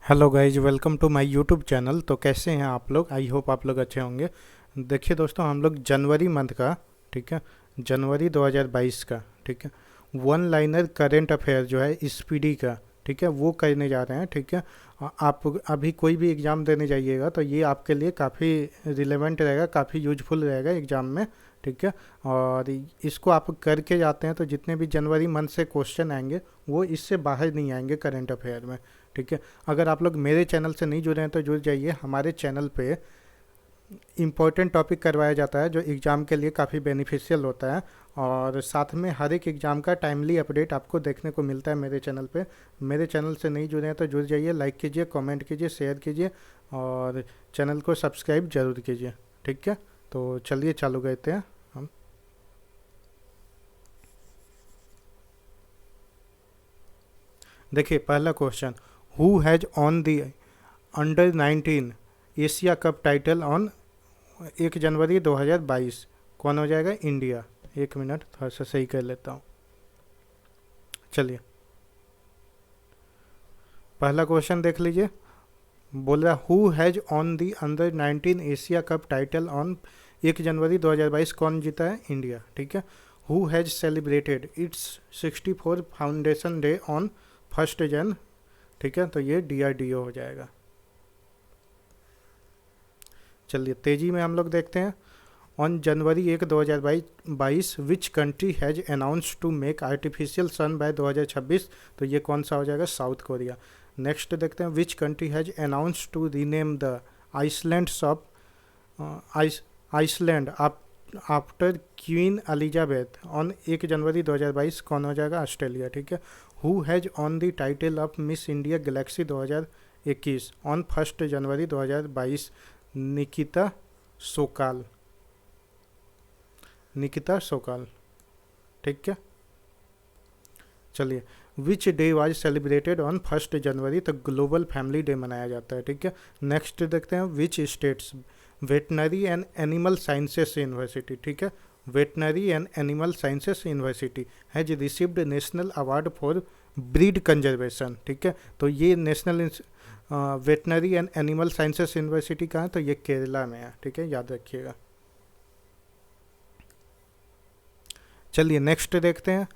Hello guys, welcome to my YouTube channel. तो कैसे हैं आप लोग? आई होप आप लोग अच्छे होंगे। देखिए दोस्तों, हम लोग जनवरी मंथ का, ठीक है, जनवरी 2022 का, ठीक है, वन लाइनर करेंट अफेयर जो है स्पीडी का, ठीक है, वो करने जा रहे हैं। ठीक है, आप अभी कोई भी एग्ज़ाम देने जाइएगा तो ये आपके लिए काफ़ी रिलेवेंट रहेगा, काफ़ी यूजफुल रहेगा एग्ज़ाम में। ठीक है, और इसको आप करके जाते हैं तो जितने भी जनवरी मंथ से क्वेश्चन आएंगे वो इससे बाहर नहीं आएंगे करेंट अफेयर में। ठीक है, अगर आप लोग मेरे चैनल से नहीं जुड़े हैं तो जुड़ जाइए। हमारे चैनल पे इम्पोर्टेंट टॉपिक करवाया जाता है जो एग्ज़ाम के लिए काफ़ी बेनिफिशियल होता है, और साथ में हर एक एग्ज़ाम का टाइमली अपडेट आपको देखने को मिलता है मेरे चैनल पे। मेरे चैनल से नहीं जुड़े हैं तो जुड़ जाइए, लाइक कीजिए, कमेंट कीजिए, शेयर कीजिए और चैनल को सब्सक्राइब जरूर कीजिए। ठीक है, तो चलिए चालू करते हैं हम। देखिए पहला question, who has won the under 19 Asia cup title on 1 January 2022? कौन हो जाएगा? इंडिया। एक मिनट, थोड़ा सा सही कर लेता हूँ। चलिए पहला क्वेश्चन देख लीजिए। बोल रहा who has won the under 19 Asia cup title on 1 January 2022? कौन जीता है? इंडिया। ठीक है, who has celebrated it's 64 foundation day on 1 जन? ठीक है, तो ये DRDO हो जाएगा। चलिए तेजी में हम लोग देखते हैं। On January 1 2022 which country has announce to make artificial sun by 2026? तो ये कौन सा हो जाएगा? South Korea. नेक्स्ट देखते हैं, which country has announce to rename the island of Iceland after Queen Elizabeth on 1 January 2022? कौन हो जाएगा? ऑस्ट्रेलिया। ठीक है, who has won the title of Miss India Galaxy 2021 on 1 January 2022? Nikita Shokal. Nikita Shokal. ठीक है, चलिए which day was celebrated on 1 January? तो global family day मनाया जाता है। ठीक है, नेक्स्ट देखते हैं, which states veterinary and animal sciences university, ठीक है, veterinary and animal sciences university has received national award for breed conservation? ठीक है, तो ये national veterinary and animal sciences university कहाँ है? तो ये केरला में है। ठीक है, याद रखिएगा। चलिए नेक्स्ट देखते हैं,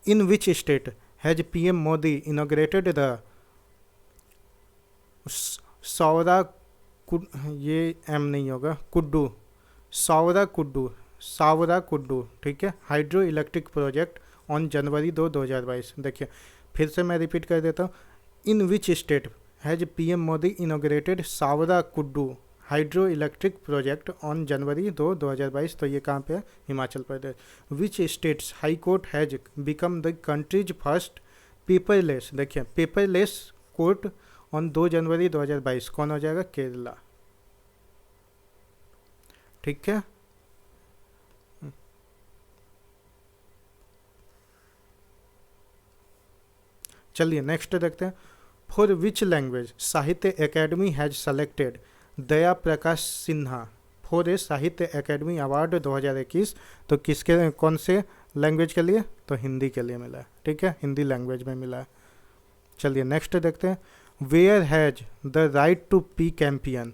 in which state has PM Modi inaugurated the सौरा ये एम नहीं होगा, कुड्डू, सावरा कुड्डू, सावरा कुड्डू, ठीक है, hydro electric project on January 2 2022? देखिए फिर से मैं रिपीट कर देता हूँ, in which state has PM Modi inaugurated Sawra Kuddu hydro electric project on January 2 2022? तो ये कहाँ पे है? Himachal Pradesh. Which state's high court has become the country's first paperless? देखिए पेपरलेस कोर्ट ऑन 2 जनवरी 2022? कौन हो जाएगा? केरला। ठीक है, चलिए नेक्स्ट देखते हैं, फॉर विच लैंग्वेज साहित्य academy has selected Daya Prakash Sinha for a साहित्य एकेडमी अवार्ड 2021? तो किसके, कौन से लैंग्वेज के लिए? तो हिंदी के लिए मिला है। ठीक है, हिंदी लैंग्वेज में मिला है। चलिए नेक्स्ट देखते हैं, where has the right to pee campaign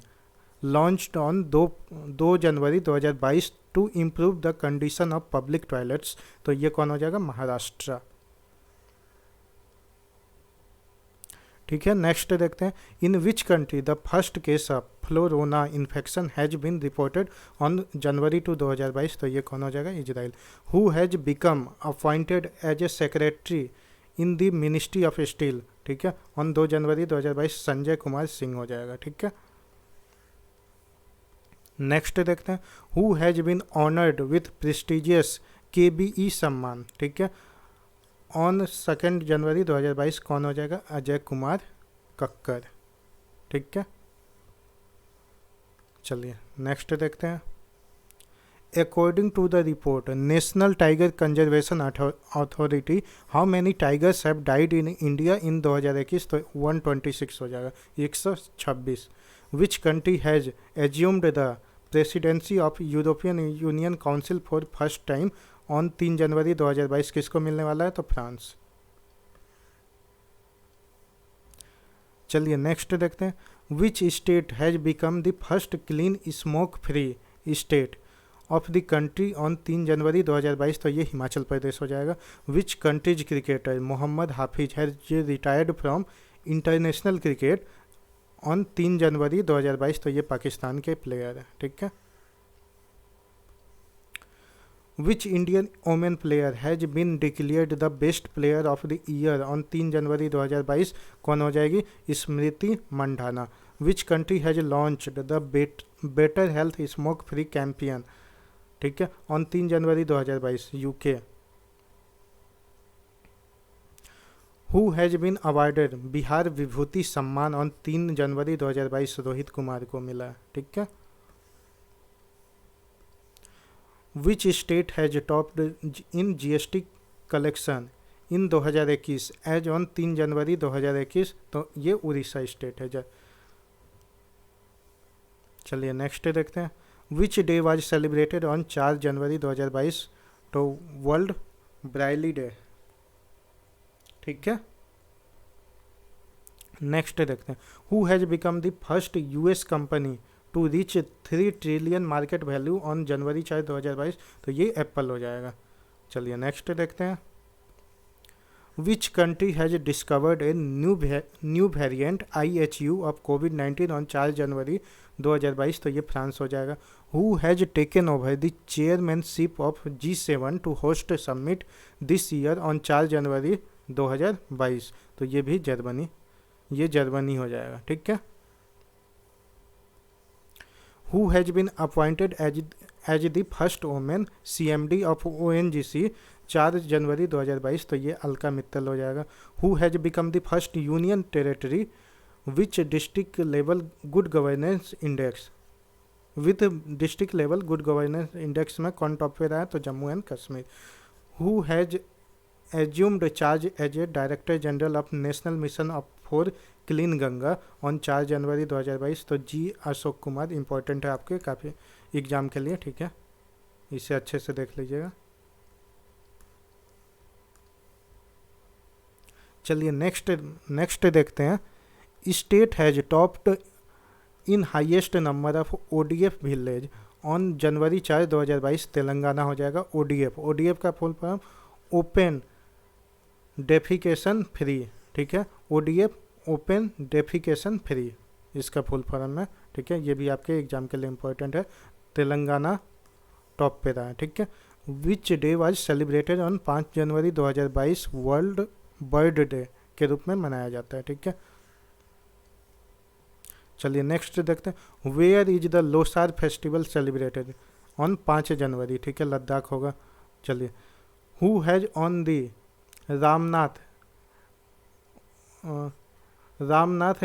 launched on 2 January 2022 to improve the condition of public toilets? तो ये कौन हो जाएगा? महाराष्ट्र। ठीक है, नेक्स्ट देखते हैं, in which country the first case of florona infection has been reported on January 2 2022? तो ये कौन हो जाएगा? Israel. Who has become appointed as a secretary in the ministry of steel? ठीक है, ऑन 2 जनवरी 2022? संजय कुमार सिंह हो जाएगा। ठीक है, नेक्स्ट देखते हैं, who has been honoured with prestigious KBE सम्मान? ठीक है, ऑन 2 जनवरी 2022? कौन हो जाएगा? अजय कुमार कक्कर। ठीक है, चलिए नेक्स्ट देखते हैं, according to the report national tiger conservation authority how many tigers have died in India in 2021? तो 126 हो जाएगा, 126। Which country has assumed the presidency of European Union council for first time on 3 January 2022? किसको मिलने वाला है? तो France. चलिए next देखते हैं। Which state has become the first clean smoke free state of the country on 3 January 2022, तो ये हिमाचल प्रदेश हो जाएगा। Which country's cricketer Mohammad Hafeez has retired from international cricket on 3 January 2022, तो ये पाकिस्तान के प्लेयर है, ठीक है। Which Indian women player has been declared the best player of the year on 3 January 2022, कौन हो जाएगी? स्मृति Mandana. Which country has launched the better health smoke free campaign, ठीक है, on 3 January 2022, UK. Who has been awarded Bihar Vibhuti Samman on 3 January 2022, Rohit Kumar को मिला, ठीक है। Which state has topped in GST collection in 2021 as on 3 January 2021, तो ये उड़ीसा स्टेट है। चलिए नेक्स्ट देखते हैं। Which day was celebrated on 4 January 2022, तो वर्ल्ड ब्राइली डे, ठीक है। नेक्स्ट देखते हैं। Who has become the first US company to reach 3 trillion market value on January 4 2022, तो ये एप्पल हो जाएगा। चलिए नेक्स्ट देखते हैं। Which country has discovered a new variant IHU of कोविड-19 ऑन 4 जनवरी 2022, तो ये फ्रांस हो जाएगा। Who has taken over the chairmanship of G7 to host summit this year on 4 January 2022, तो ये भी जर्मनी हो जाएगा, ठीक है। Who has been appointed as the first woman CMD of ONGC 4 January 2022, तो ये अलका मित्तल हो जाएगा। Who has become the first union territory which district level good governance index, with district level good governance index में कौन top पे रहा है? तो Jammu and Kashmir. Who has assumed charge as a Director General of National Mission for clean Ganga on 4 January 2022, तो जी Ashok Kumar. Important है आपके काफ़ी एग्जाम के लिए, ठीक है, इसे अच्छे से देख लीजिएगा। चलिए नेक्स्ट देखते हैं। State has topped in highest number of ODF village on January 4 2022, Telangana हो जाएगा। ODF का full form open defecation free, ठीक है। ODF ओपन डेफिकेशन फ्री, इसका फुल फॉर्म है, ठीक है। ये भी आपके एग्जाम के लिए इम्पोर्टेंट है। तेलंगाना टॉप पे रहा है, ठीक है। Which day was celebrated on 5 January 2022, world bird day के रूप में मनाया जाता है, ठीक है। चलिए नेक्स्ट देखते हैं। Where is the Losar festival celebrated on 5 January, ठीक है, लद्दाख होगा। चलिए। Who has won the Ramnath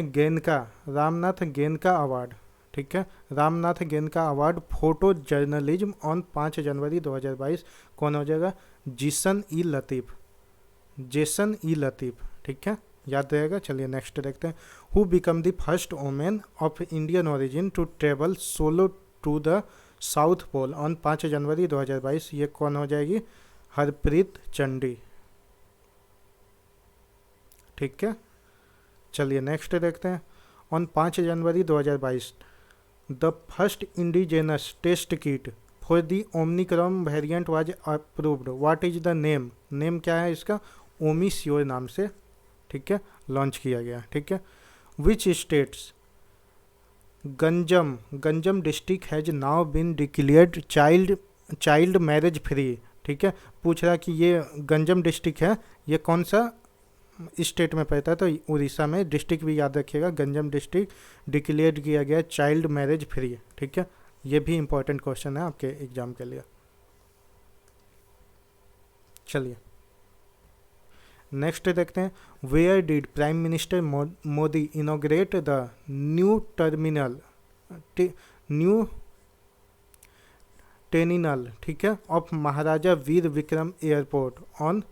Goenka award, ठीक है, Ramnath Goenka award photo journalism on 5 January 2022, कौन हो जाएगा? जेसन ई लतीफ़, ठीक है, याद रहेगा। चलिए नेक्स्ट देखते हैं। Who become the first women of Indian origin to travel solo to the South Pole on 5 January 2022, ये कौन हो जाएगी? हरप्रीत चंडी, ठीक है। चलिए नेक्स्ट देखते हैं। On 5 January 2022 the first indigenous test kit for the omicron variant was approved. What is the name क्या है इसका? ओमिश्योर नाम से, ठीक है, लॉन्च किया गया, ठीक है। Which states Ganjam district has now been declared child marriage free, ठीक है। पूछ रहा कि ये गंजम डिस्ट्रिक्ट है, ये कौन सा स्टेट में पड़ता है? तो उड़ीसा में। डिस्ट्रिक्ट भी याद रखिएगा, गंजम डिस्ट्रिक्ट डिक्लेयर किया गया चाइल्ड मैरिज फ्री, ठीक है। ये भी इंपॉर्टेंट क्वेश्चन है आपके एग्जाम के लिए। चलिए नेक्स्ट देखते हैं। Where did prime minister Modi inaugurate the new terminal, ठीक है, of Maharaja Vir Vikram airport on,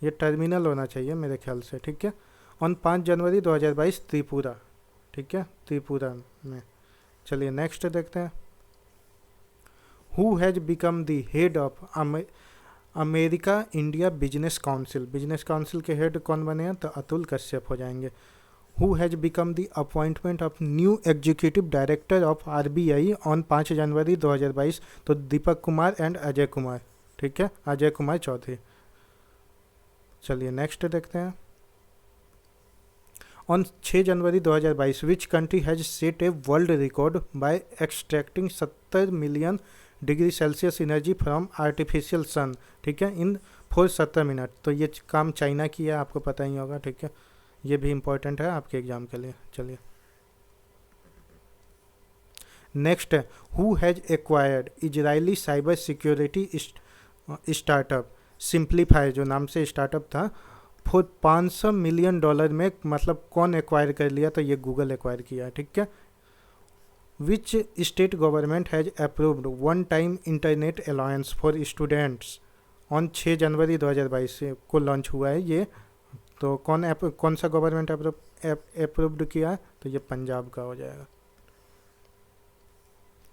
ये टर्मिनल होना चाहिए मेरे ख्याल से, ठीक है, ऑन 5 जनवरी 2022, त्रिपुरा, ठीक है, त्रिपुरा में। चलिए नेक्स्ट देखते हैं। Who has become the head of America India business council के हेड कौन बने हैं? तो अतुल कश्यप हो जाएंगे। Who has become the appointment of new executive director of RBI on 5 January 2022। तो दीपक कुमार एंड अजय कुमार, ठीक है, अजय कुमार चौधरी। चलिए नेक्स्ट देखते हैं। On 6 January 2022 which country has set a world record by extracting 70 million degree Celsius energy from artificial sun, ठीक है, इन 4 minute. तो ये काम चाइना की है, आपको पता ही होगा, ठीक है, ये भी इंपॉर्टेंट है आपके एग्जाम के लिए। चलिए नेक्स्ट है, who has acquired Israeli cyber security startup simplify, जो नाम से स्टार्टअप था, फॉर $500 मिलियन में। मतलब कौन एक्वायर कर लिया? तो ये गूगल एक्वायर किया, ठीक है। Which state government has approved one time internet allowance for students on 6 January 2022 को लॉन्च हुआ है ये। तो कौन सा गवर्नमेंट अप्रूव्ड किया? तो ये पंजाब का हो जाएगा।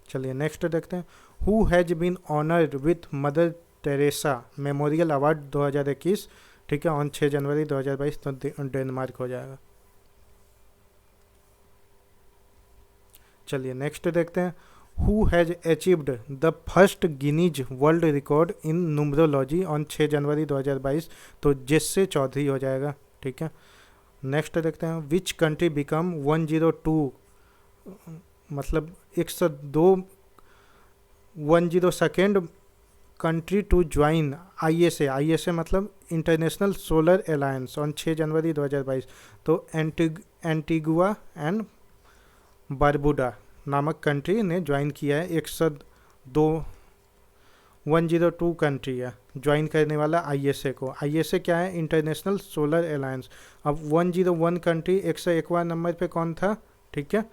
चलिए नेक्स्ट देखते हैं। Who has been honoured with Mother Teresa memorial award 2021, ठीक है, ऑन 6 जनवरी 2022। तो डेनमार्क हो जाएगा। चलिए नेक्स्ट देखते हैं। Who has achieved the first Guinness world record in numerology on 6 January 2022। तो जेस्से चौधरी हो जाएगा, ठीक है। नेक्स्ट देखते हैं। विच कंट्री बिकम 102, मतलब 102 country to join ISA. ISA मतलब international solar alliance on 6 January 2022। तो एंटीगुआ एंड बारबुडा नामक कंट्री ने ज्वाइन किया है। 102 कंट्री है ज्वाइन करने वाला आईएसए को। आईएसए क्या है? International solar alliance. अब 101 कंट्री 101वां नंबर पे कौन था, ठीक है,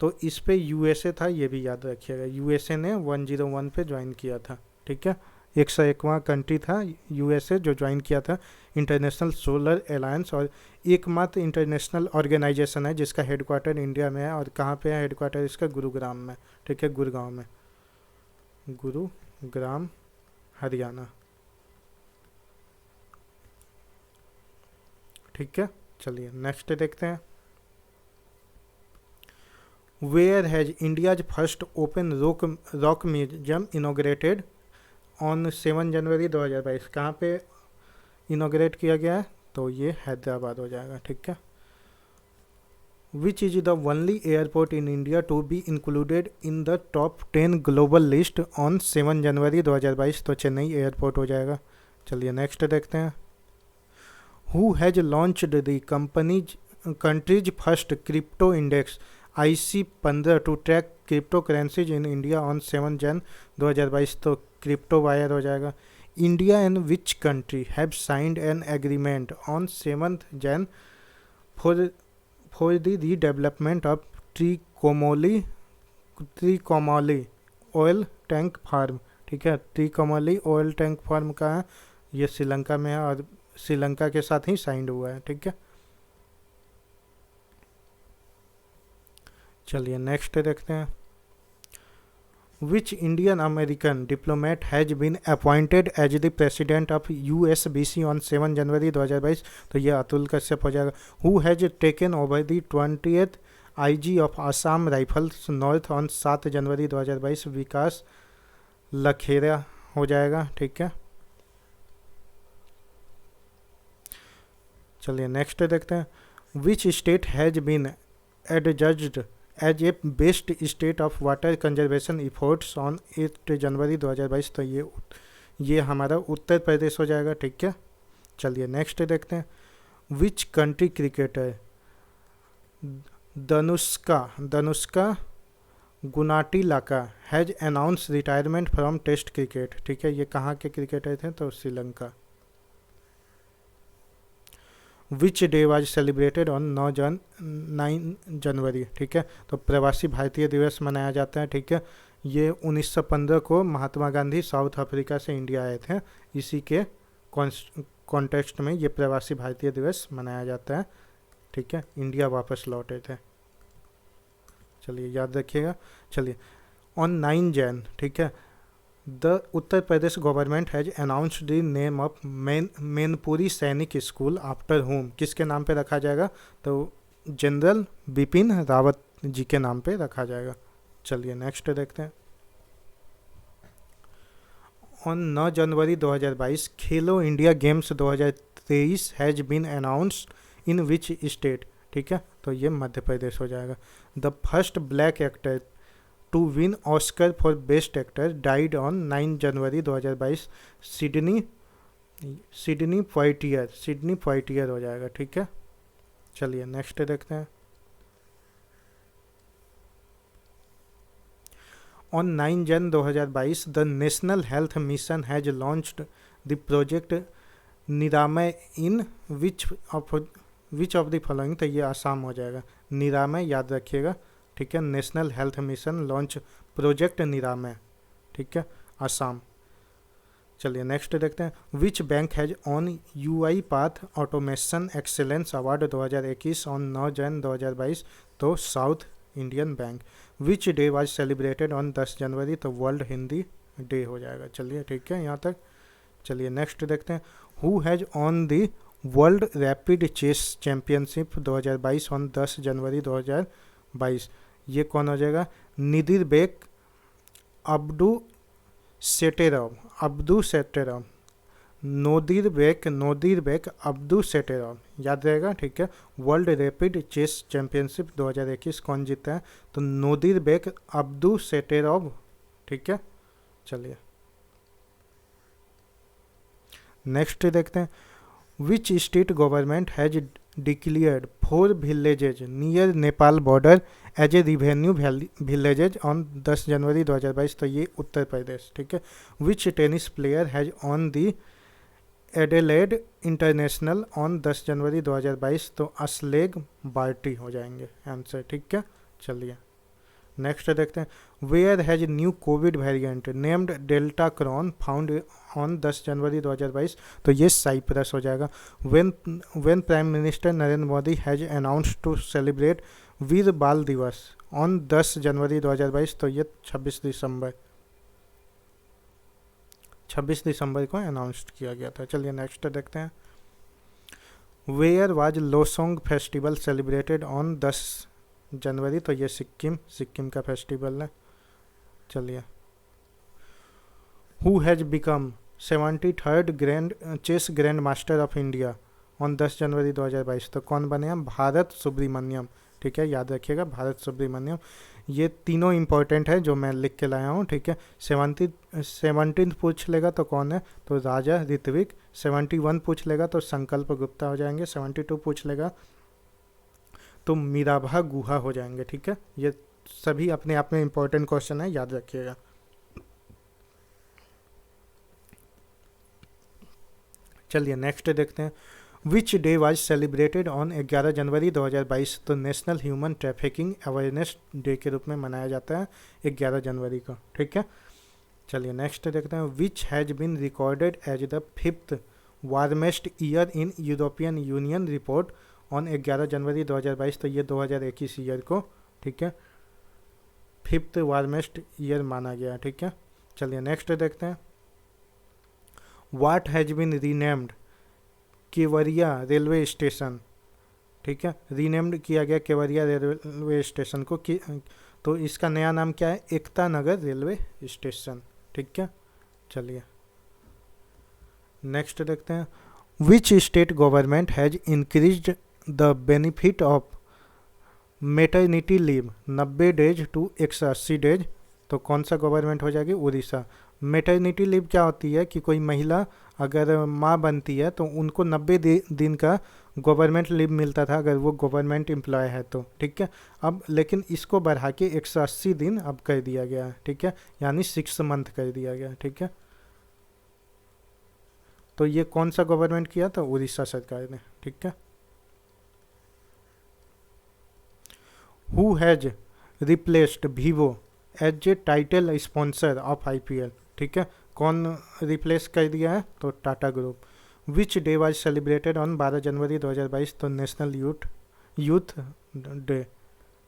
तो इस पे यूएसए था, ये भी याद रखिएगा। यूएसए ने 101 पे ज्वाइन किया था, ठीक है। 101वां कंट्री था यूएसए जो ज्वाइन किया था इंटरनेशनल सोलर अलायंस, और एकमात्र इंटरनेशनल ऑर्गेनाइजेशन है जिसका हेडक्वार्टर इंडिया में है। और कहाँ पे है हेडक्वार्टर इसका? गुरुग्राम में, ठीक है, गुड़गांव में, गुरुग्राम हरियाणा, ठीक है। चलिए नेक्स्ट देखते हैं। Where has India's first open rock museum inaugurated on 7 January 2022। कहाँ पे इनोग्रेट किया गया है? तो ये हैदराबाद हो जाएगा, ठीक है। Which is the only airport in India to be included in the top 10 global list on 7 January 2022। तो चेन्नई एयरपोर्ट हो जाएगा। चलिए नेक्स्ट देखते हैं। Who has launched the country's first crypto index IC15 to track crypto currencies in India on 7 Jan 2022। तो crypto wire हो जाएगा। India and which country have signed an agreement on 7 Jan for the redevelopment of Trincomalee oil tank farm, ठीक है। ट्रीकोमोली oil tank farm का है, ये श्रीलंका में है और श्रीलंका के साथ ही साइंड हुआ है, ठीक है। चलिए नेक्स्ट देखते हैं। Which Indian American diplomat has been appointed as the president of USBC on 7 January 2022। तो ये अतुल कश्यप हो जाएगा। Who has taken over the 20th IG of Assam rifles north on 7 January 2022। Vikas Lakhera हो जाएगा, ठीक है। चलिए नेक्स्ट देखते हैं। Which state has been adjudged as a best state of water conservation efforts on 8 January 2022। तो ये हमारा उत्तर प्रदेश हो जाएगा, ठीक है। चलिए नेक्स्ट देखते हैं। Which country cricketer Dhanushka Gunathilaka has announce retirement from test cricket, ठीक है। ये कहाँ के क्रिकेटर थे? तो Sri Lanka. Which day was celebrated on 9 January, ठीक है। तो प्रवासी भारतीय दिवस मनाया जाता है, ठीक है। ये 1915 को महात्मा गांधी साउथ अफ्रीका से इंडिया आए थे, इसी के कॉन्टेक्स्ट में ये प्रवासी भारतीय दिवस मनाया जाता है, ठीक है। इंडिया वापस लौटे थे, चलिए याद रखिएगा। चलिए ऑन 9 जैन, ठीक है, the Uttar Pradesh government has announced the name of Mainpuri सैनिक स्कूल आफ्टर होम, किसके नाम पे रखा जाएगा? तो जनरल बिपिन रावत जी के नाम पे रखा जाएगा। चलिए नेक्स्ट देखते हैं। On 9 January 2022 Khelo India games 2023 has been announced in which state? ठीक है, तो ये मध्य प्रदेश हो जाएगा। The first black actor to win Oscar for best actor died on 9 January 2022 Sidney Sidney Poitier हो जाएगा। ठीक है, चलिए नेक्स्ट देखते हैं। ऑन 9 जन 2022 the national health mission has launched the project निरामय इन विच ऑफ द फॉलोइंग, तो ये आसाम हो जाएगा। निरामय याद रखिएगा। ठीक है, national health mission launch project निरामय। ठीक है, आसाम। चलिए नेक्स्ट देखते हैं। Which bank has on UI path automation excellence award 2021 on 9 जन 2022, तो south Indian bank. Which day was celebrated on 10 January, तो वर्ल्ड हिंदी डे हो जाएगा। चलिए ठीक है यहाँ तक। चलिए नेक्स्ट देखते हैं। Who has won the world rapid chess championship 2022 on 10 January 2022, ये कौन हो जाएगा? Nodirbek Abdusattorov Nodirbek Abdusattorov, याद रहेगा। ठीक है, वर्ल्ड रैपिड चेस चैम्पियनशिप 2021 कौन जीता है? तो नोदिरबेक अब्दू सेटेरव। ठीक है, चलिए नेक्स्ट देखते हैं। Which state government has declared 4 villages near Nepal border as a revenue villages on 10 January 2022, तो ये उत्तर प्रदेश। ठीक है। Which tennis player has won the Adelaide international on 10 January 2022, तो असलेग बार्टी हो जाएंगे आंसर। ठीक है, चलिए नेक्स्ट देखते हैं। Where has new Covid variant named Delta Cron found on 10 January 2022, तो ये साइप्रस हो जाएगा। When prime minister Narendra Modi has announced to celebrate Veer Bal Diwas on 10 January 2022, तो ये 26 दिसंबर को अनाउंस किया गया था। चलिए नेक्स्ट देखते हैं। Where was Losoong festival celebrated on 10 January, तो ये सिक्किम का फेस्टिवल है। चलिए who has become 73rd chess grand master of India on 10 January 2022, तो कौन बने हैं? भारत सुब्रमण्यम। ठीक है, याद रखिएगा भारत सुब्रमण्यम। ये तीनों इंपॉर्टेंट है जो मैं लिख के लाया हूँ। ठीक है, 17 पूछ लेगा तो कौन है? तो राजा ऋत्विक। 71 पूछ लेगा तो संकल्प गुप्ता हो जाएंगे। 72 पूछ लेगा तो मीराभा गुहा हो जाएंगे। ठीक है, ये सभी अपने आप में इंपॉर्टेंट क्वेश्चन है, याद रखिएगा। चलिए नेक्स्ट देखते हैं। Which day was celebrated on 11 January 2022, तो national human trafficking awareness day के रूप में मनाया जाता है 11 जनवरी को। ठीक है, चलिए नेक्स्ट देखते हैं। Which has been recorded as the 5th warmest year in European Union report on 11 January 2022, तो ये 2021 ईयर को, ठीक है, 5th वार्मेस्ट ईयर माना गया। ठीक है, चलिए नेक्स्ट देखते हैं। What has been renamed Kevadia railway station. ठीक है, रीनेम्ड किया गया केवड़िया रेलवे स्टेशन को तो इसका नया नाम क्या है? Ekta Nagar railway station. ठीक है, चलिए नेक्स्ट देखते हैं। Which state government has increased the benefit of maternity leave 90 days to 180 days, तो कौन सा गवर्नमेंट हो जाएगी? उड़ीसा। मेटर्निटी लीव क्या होती है कि कोई महिला अगर माँ बनती है तो उनको 90 दिन का गवर्नमेंट लीव मिलता था अगर वो गवर्नमेंट एम्प्लॉय है तो। ठीक है, अब लेकिन इसको बढ़ा के 180 दिन अब कर दिया गया है। ठीक है, यानी 6 मंथ कर दिया गया। ठीक है, तो ये कौन सा गवर्नमेंट किया था? उड़ीसा सरकार ने। ठीक है। Who has replaced Vivo as a title sponsor of IPL। ठीक है, कौन रिप्लेस कर दिया है? तो Tata group. Which day was celebrated on 12 January 2022, तो नेशनल यूथ डे।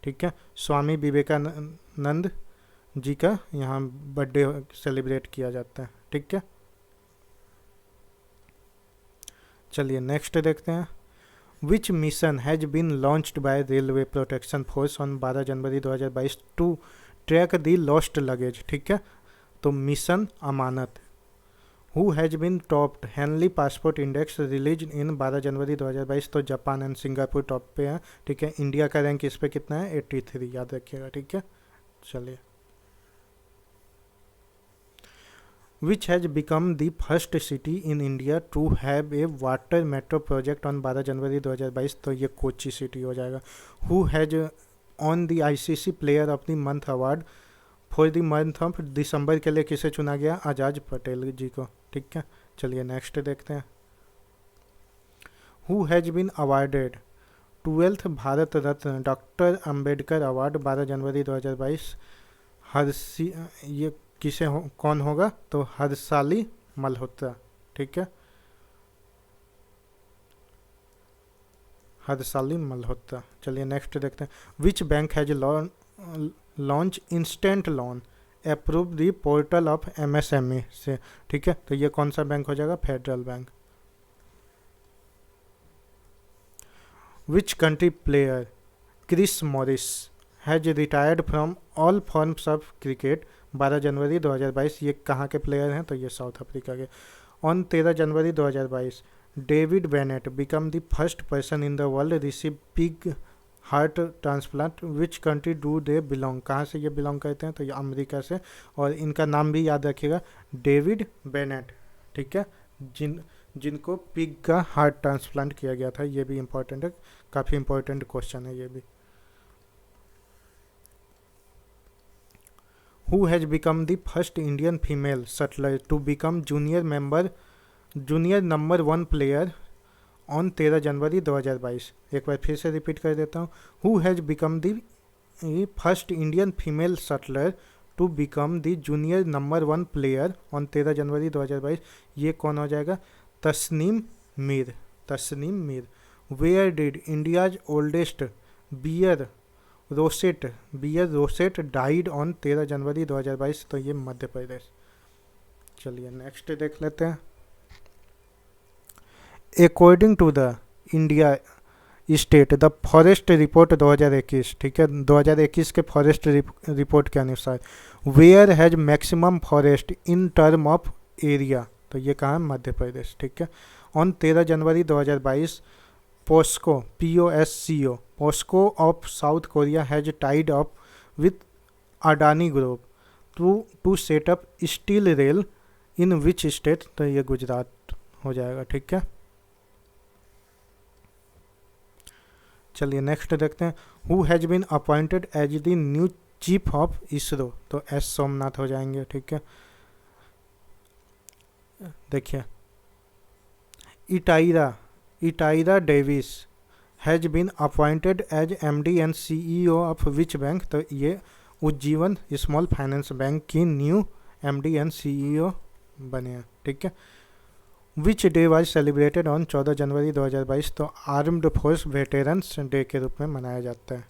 ठीक है, स्वामी विवेकानंद जी का यहाँ बर्थडे सेलिब्रेट किया जाता है, ठीक है। चलिए नेक्स्ट देखते हैं। Which mission has been launched by railway protection force on 12 January 2022 to track the lost luggage, ठीक है। तो mission Amanat. Who has been topped Henley passport index release in 12 January 2022, तो जापान एंड सिंगापुर टॉप पे हैं, ठीक है। India का rank इस पे कितना है, 83, याद रखिएगा, ठीक है। चलिए, which has become the first city in India to have a water metro project on 12 January 2022, तो ये कोची सिटी हो जाएगा। Who has on the ICC player of the month award for the month of December के लिए किसे चुना गया, आजाज पटेल जी को, ठीक है। चलिए नेक्स्ट देखते हैं। Who has been awarded 12th Bharat Ratna doctor Ambedkar award 12 January 2022, Harshi, ये किसे कौन होगा, तो हर्षाली मल्होत्रा, ठीक है, हर्षाली मल्होत्रा। चलिए नेक्स्ट देखते हैं। Which bank has launch instant loan approve the portal of MSME से, ठीक है। तो ये कौन सा बैंक हो जाएगा, Federal Bank. Which country player Chris Morris has retired from all forms of cricket 12 January 2022, ये कहाँ के प्लेयर हैं, तो ये साउथ अफ्रीका के। On 13 January 2022 David Bennett become the first person in the world receive pig heart transplant, which country do they belong, कहाँ से ये बिलोंग करते हैं, तो ये अमेरिका से। और इनका नाम भी याद रखिएगा, डेविड बेनेट, ठीक है, जिनको पिग का हार्ट ट्रांसप्लांट किया गया था। ये भी इम्पोर्टेंट है, काफ़ी इम्पोर्टेंट क्वेश्चन है ये भी। Who has become the first Indian female settler to become junior number 1 player on 13 January 2022, एक बार फिर से रिपीट कर देता हूँ। Who has become the first Indian female settler to become the junior number 1 player on 13 January 2022, ये कौन हो जाएगा, Tasnim Mir, Tasnim Mir. Where did India's oldest bear rosette died on 13 January 2022, तो ये मध्य प्रदेश। चलिए नेक्स्ट देख लेते हैं। According to the India state the forest report 2021, ठीक है, 2021 के फॉरेस्ट रिपोर्ट के अनुसार where has maximum forest in term of area, तो ये कहाँ है, मध्य प्रदेश, ठीक है। On 13 January 2022 POSCO POSCO of South Korea has tied up with Adani group to set up steel rail in which state, तो ये गुजरात हो जाएगा, ठीक है। चलिए नेक्स्ट देखते हैं। Who has been appointed as the new chief of ISRO, तो एस सोमनाथ हो जाएंगे, ठीक है। देखिए, Ittira Davis has been appointed as MD and CEO of which bank, तो ये उज्जीवन स्मॉल फाइनेंस बैंक की न्यू MD एंड CEO बने हैं, ठीक है। Which day was celebrated on 14 January 2022, तो आर्म्ड फोर्स वेटेरन्स डे के रूप में मनाया जाता है।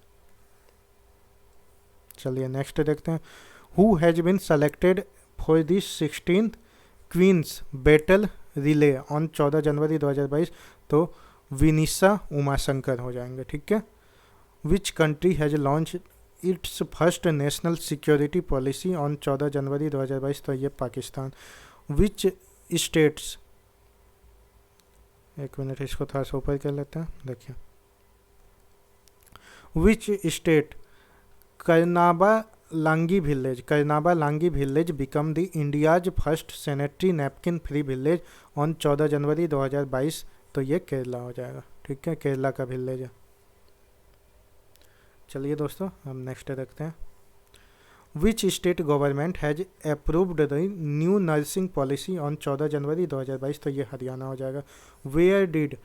चलिए नेक्स्ट देखते हैं। Who has been selected for the 16th queen's battle relay on 14 January 2022, तो विनीसा उमाशंकर हो जाएंगे, ठीक है। Which country has launch its first national security policy on 14 January 2022, तो ये पाकिस्तान। विच स्टेट्स, एक मिनट इसको थोड़ा सा ऊपर कर लेते हैं, देखिए। विच स्टेट करनाबा लांगी village become the India's first sanitary napkin free village on 14 January 2022, तो ये केरला हो जाएगा, ठीक है, केरला का विलेज है। चलिए दोस्तों हम नेक्स्ट देखते हैं। Which state government has approved the new nursing policy on 14 January 2022, तो ये हरियाणा हो जाएगा। Where did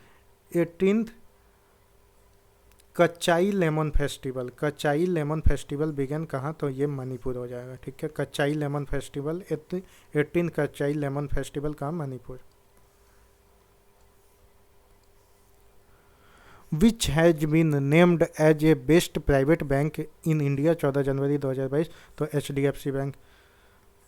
18th Kachai lemon festival begin कहाँ, तो ये मणिपुर हो जाएगा, ठीक है। Kachai lemon festival 18 Kachai lemon festival कहाँ, Manipur. Which has been named as a best private bank in India 14 January 2022, तो HDFC bank.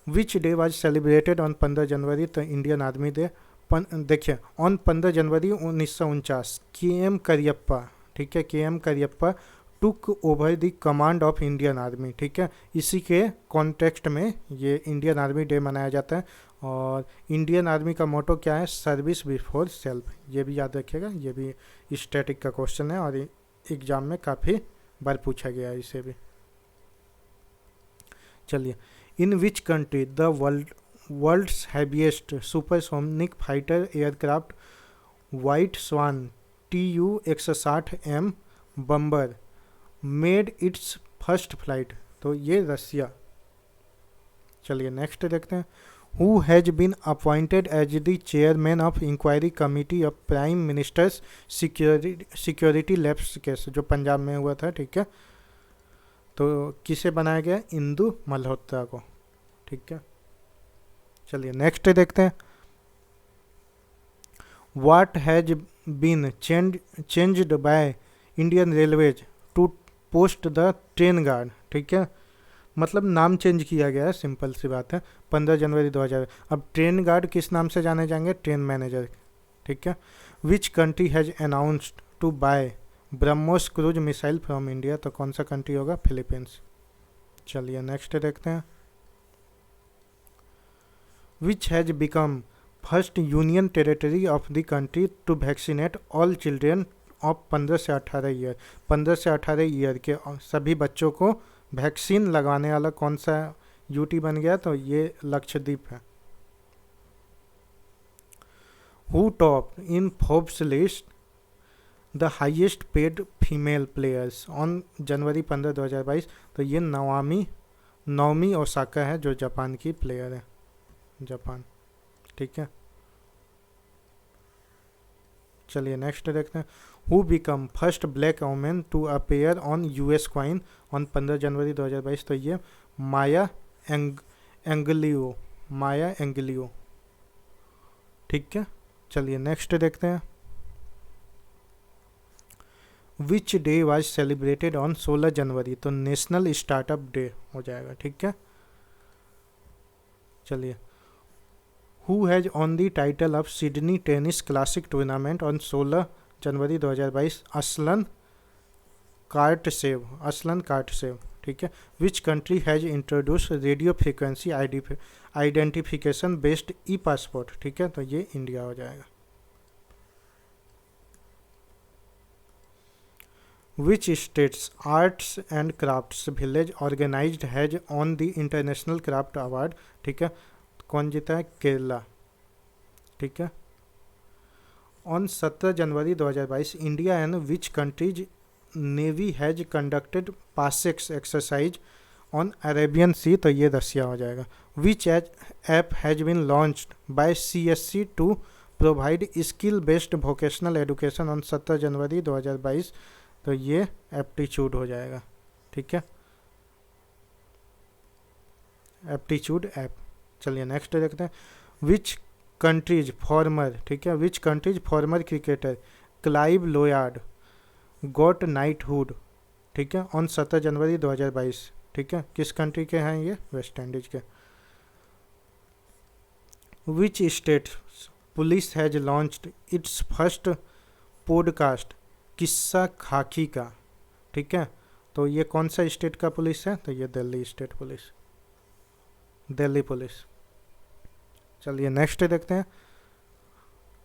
Which day was celebrated on 15 जनवरी, तो इंडियन आर्मी डे। देखिए ऑन 15 जनवरी 1949 KM करियप्पा, ठीक है, KM Cariappa took over the command of Indian army, ठीक है। इसी के context में ये इंडियन आर्मी डे मनाया जाता है। और इंडियन आर्मी का मोटो क्या है? Service before self. ये भी याद रखिएगा, ये भी स्टैटिक का क्वेश्चन है और एग्जाम में काफ़ी बार पूछा गया है इसे भी। चलिए, in which country the world's heaviest supersonic fighter aircraft white swan TU-160M bomber made its first flight, तो ये रसिया। चलिए नेक्स्ट देखते हैं। Who has been appointed as the chairman of inquiry committee of prime minister's security lapse case, जो पंजाब में हुआ था, ठीक है। तो किसे बनाया गया? इंदु मल्होत्रा को, ठीक है। चलिए नेक्स्ट देखते हैं। What has been changed by Indian Railways to post the train guard, ठीक है। मतलब नाम चेंज किया गया है, सिंपल सी बात है। 15 जनवरी 2000। अब ट्रेन गार्ड किस नाम से जाने जाएंगे? ट्रेन मैनेजर, ठीक है। Which country has announced to buy BrahMos cruise missile from India, तो कौन सा कंट्री होगा? फिलीपींस। चलिए नेक्स्ट देखते हैं। Which has become first union territory of the country to vaccinate all children of 15 से 18 ईयर। 15 से 18 ईयर के सभी बच्चों को वैक्सीन लगाने वाला कौन सा यूटी बन गया? तो ये लक्षद्वीप है। Who top in Forbes list the highest paid female players on January 15 2022, तो ये नाओमी ओसाका है, जो जापान की प्लेयर है, जापान, ठीक है। चलिए नेक्स्ट देखते हैं। Who become first black women to appear on US coin on 15 January 2022, तो ये माया एंगलियो, ठीक है। चलिए नेक्स्ट देखते हैं। Which day was celebrated on 16 January, तो नेशनल स्टार्टअप डे हो जाएगा, ठीक है। चलिए, who has won the title of Sydney tennis classic tournament on 16 January 2022? Aslan Karatsev, ठीक है। Which country has introduce radio frequency identification based passport, ठीक है, तो ये इंडिया हो जाएगा। Which states arts and crafts village organised has won the international craft award, ठीक है। कौन जीता है? केरला, ठीक है। On 17 January 2022 India and which country's navy has conducted PASSEX exercise on Arabian sea, तो ये रसिया हो जाएगा। Which app has been launched by CSC to provide skill based vocational education on 17 January 2022, तो ये एप्टीट्यूड हो जाएगा, ठीक है, एप्टीट्यूड ऐप। चलिए नेक्स्ट देखते हैं। विच कंट्रीज फॉर्मर, ठीक है, which country's former cricketer Clive Lloyd got knighthood, ठीक है, ऑन 17 जनवरी 2022, ठीक है। किस कंट्री के हैं ये? वेस्ट इंडीज के। Which state police has launched it's first podcast किस्सा खाकी का, ठीक है, तो ये कौन सा स्टेट का पुलिस है? तो ये Delhi state police, Delhi police. चलिए नेक्स्ट देखते हैं।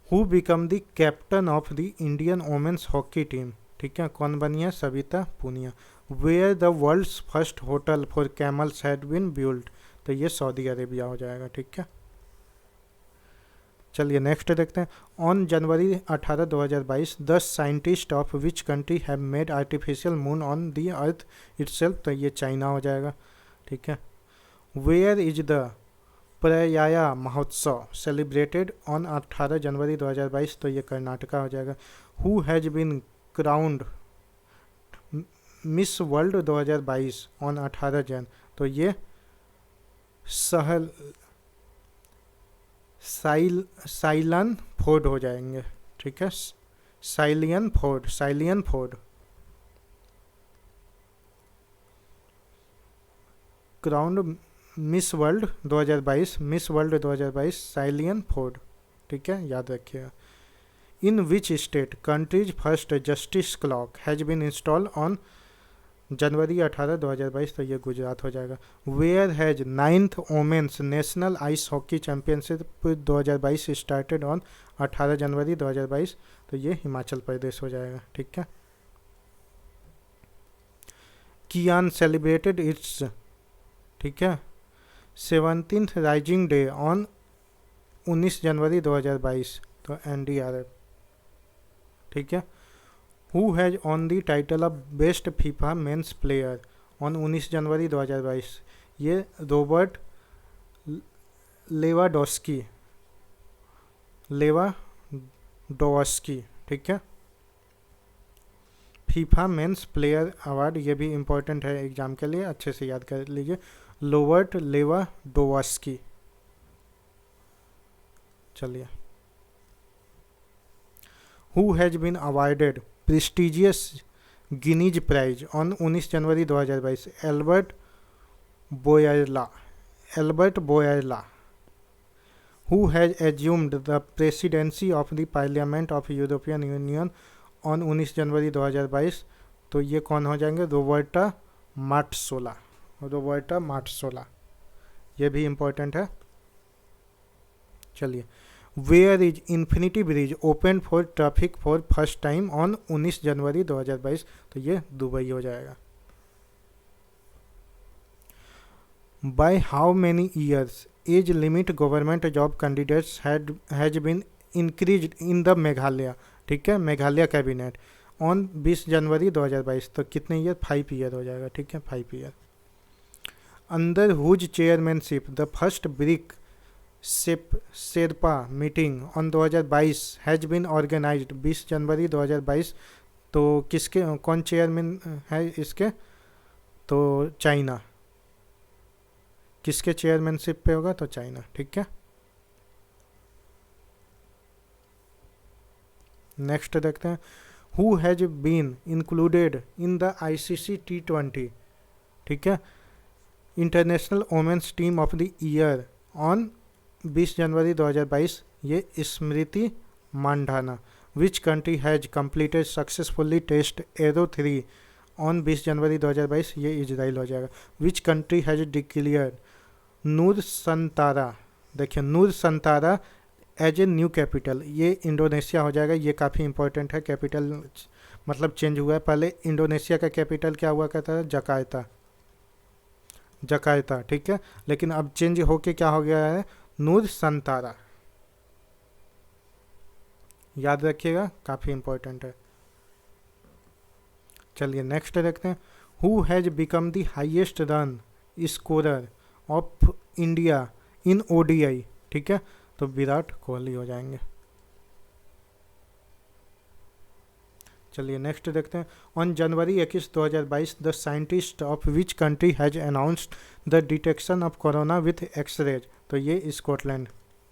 Who become the captain of the Indian women's hockey team, ठीक है, कौन बनी है? Savita Punia. Where the world's first hotel for camels had been build, तो ये सऊदी अरेबिया हो जाएगा, ठीक है। चलिए नेक्स्ट देखते हैं। On January 18 2022 10 scientist of which country have made artificial moon on the earth itself, तो ये चाइना हो जाएगा, ठीक है। वेयर इज द प्रयाया महोत्सव सेलिब्रेटेड ऑन 18 जनवरी 2022, तो ये कर्नाटका हो जाएगा। Who has been crowned Miss World 2022 on 18 Jan, तो ये साइलन फोर्ड हो जाएंगे, ठीक है, साइलियन फोर्ड। क्राउंड मिस वर्ल्ड 2022 साइलियन फोर्ड, ठीक है, याद रखिएगा। In which state country's first justice clock has been install on January 18, 2022, तो ये गुजरात हो जाएगा। Where has 9th women's national ice hockey championship 2022 started on 18 January 2022, तो ये हिमाचल प्रदेश हो जाएगा, ठीक है। कियान सेलिब्रेटेड इट्स, ठीक है, 17th rising day on 19 January 2022, तो NDRF, ठीक है। Who has won the title of best FIFA men's player on 19 January 2022, ये रॉबर्ट लेवाडोव्स्की, ठीक है। फीफा मेंस प्लेयर अवार्ड, ये भी इम्पोर्टेंट है एग्जाम के लिए, अच्छे से याद कर लीजिए, रॉबर्ट लेवाडोव्स्की। चलिए, who has been awarded prestigious Guinness prize on 19 January 2022, Albert Bourla. Who has assumed the presidency of the parliament of European Union on 19 January 2022, तो ये कौन हो जाएंगे, रोबर्टा मार्टसोला, ये भी इम्पोर्टेंट है। चलिए, where is infinity bridge open for traffic for first time on 19 January 2022, तो ये दुबई हो जाएगा। By how many years age limit government job candidates has been increased in the Meghalaya, ठीक है, मेघालय कैबिनेट ऑन 20 जनवरी 2022, तो कितने ईयर, 5 ईयर हो जाएगा, ठीक है, 5 year. Under whose chairmanship the first BRIC sherpa meeting on 2022 has been organised 20 January 2022, तो किसके, कौन चेयरमैन है इसके, तो चाइना, किसके चेयरमैनशिप पे होगा, तो चाइना, ठीक है। नेक्स्ट देखते हैं, who has been included in the ICC T20, ठीक है, international women's team of the year on 20 January 2022, ये Smriti Mandhana. Which country has completed successfully test arrow 3 on 20 January 2022, ये इजराइल हो जाएगा। Which country has declared Nusantara, देखिए Nusantara as a new capital, ये Indonesia हो जाएगा, ये काफ़ी इंपॉर्टेंट है, कैपिटल मतलब चेंज हुआ है। पहले इंडोनेशिया का कैपिटल क्या हुआ करता था, जकार्ता, ठीक है, लेकिन अब चेंज होके क्या हो गया है, नूर संतारा, याद रखिएगा, काफ़ी इंपॉर्टेंट है। चलिए नेक्स्ट देखते हैं, who has become the highest run scorer of India in ODI, ठीक है, तो विराट कोहली हो जाएंगे। चलिए नेक्स्ट देखते हैं, on January 21, 2022 the scientist of which country has announced the detection of corona with X rays, तो ये स्कॉटलैंड,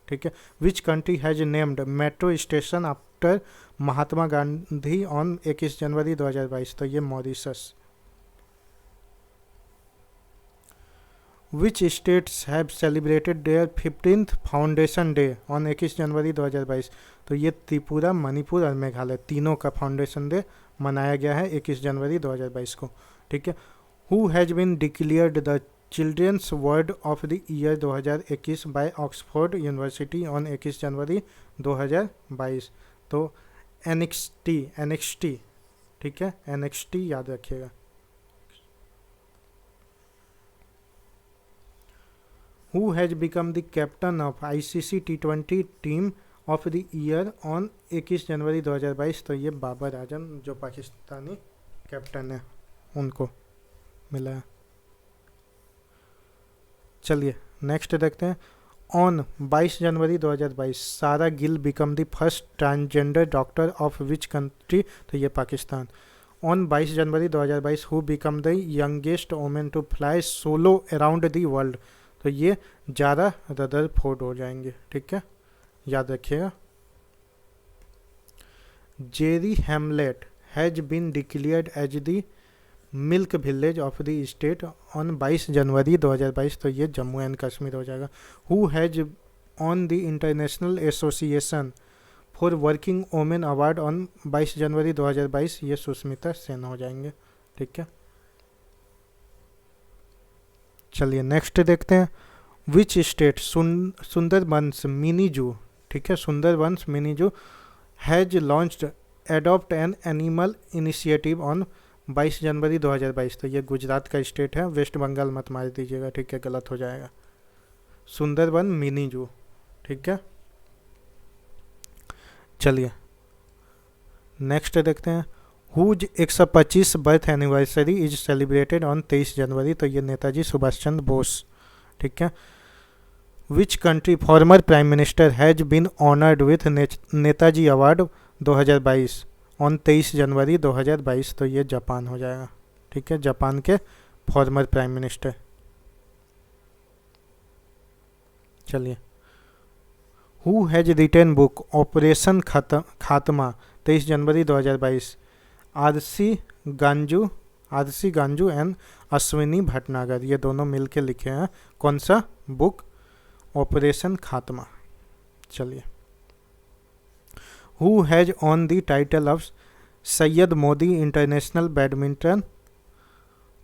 ठीक है। Which country has named metro station after Mahatma Gandhi on 21 January 2022, तो ये Mauritius. Which states have celebrated their 15th foundation day on 21 January 2022, तो ये त्रिपुरा, मणिपुर और मेघालय तीनों का फाउंडेशन डे मनाया गया है 21 जनवरी 2022 को, ठीक है। Who has been declared the children's word of the year 2021 by Oxford university on 21 January 2022, तो NXT, ठीक है, NXT याद रखिएगा। Who has become the captain of ICC T20 team of the year on 21 January 2022, तो ये बाबर आजम जो Pakistani captain है उनको मिला है। चलिए नेक्स्ट देखते हैं, on 22 January 2022 Sara Gill become the first transgender doctor of which country, तो ये Pakistan. On 22 January 2022 who become the youngest women to fly solo around the world, तो ये ज़्यादा रदरफोर्ड हो जाएंगे, ठीक है, याद रखिएगा। Jerri hamlet has been declared as the milk village of the state on 22 January 2022, तो ये जम्मू एंड कश्मीर हो जाएगा। Who has won the international association for working women award on 22 January 2022, ये सुष्मिता सेन हो जाएंगे। ठीक है, चलिए नेक्स्ट देखते हैं। विच स्टेट सुंदरबंस मिनी जू, ठीक है, सुंदरबंस मिनी जू has launched adopt an animal initiative on 22 January 2022, तो ये गुजरात का स्टेट है, वेस्ट बंगाल मत मार दीजिएगा, ठीक है, गलत हो जाएगा। सुंदरबन मिनी जू, ठीक है। चलिए नेक्स्ट देखते हैं। Whose 125 birth anniversary is celebrated on 23 January, तो ये नेताजी सुभाष चंद्र बोस, ठीक है। Which country former prime minister has been honoured with Netaji award 2022 on 23 January 2022, तो ये जापान हो जाएगा। ठीक है, जापान के फॉर्मर प्राइम मिनिस्टर। चलिए, who has retain book operation खात्मा 23 January 2022, RC गांजू and Ashwini Bhatnagar, ये दोनों मिलके लिखे हैं। कौन सा बुक? ऑपरेशन खात्मा। चलिए, who has won the title of Syed Modi international badminton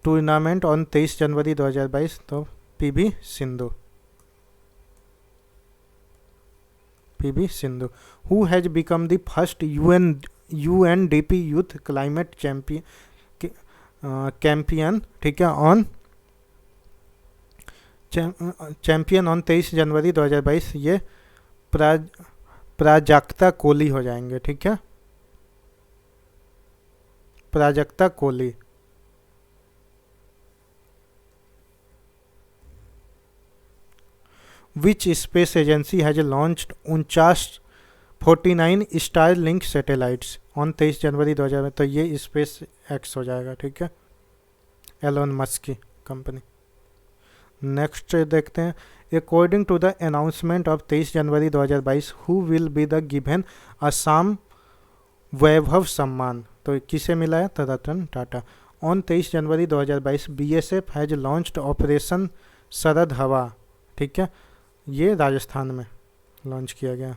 tournament on 23 January 2022, तो PV Sindhu. Who has become the first UNDP youth climate champion, ठीक है, ऑन चैंपियन ऑन 23 जनवरी 2022, ये प्राजक्ता कोहली हो जाएंगे। ठीक है, Prajakta Koli. Which space agency has launched 49 star link satellites on 23 January 2000, तो ये स्पेस एक्स हो जाएगा। ठीक है, एलोन मस्क की कंपनी। नेक्स्ट देखते हैं। According to the announcement of 23 January 2022, who will be the given Assam Vaibhav Samman, तो किसे मिला है? तो Ratan Tata. On 23 January 2022 BSF has launched operation Sard Hawa, ठीक है, ये राजस्थान में लॉन्च किया गया।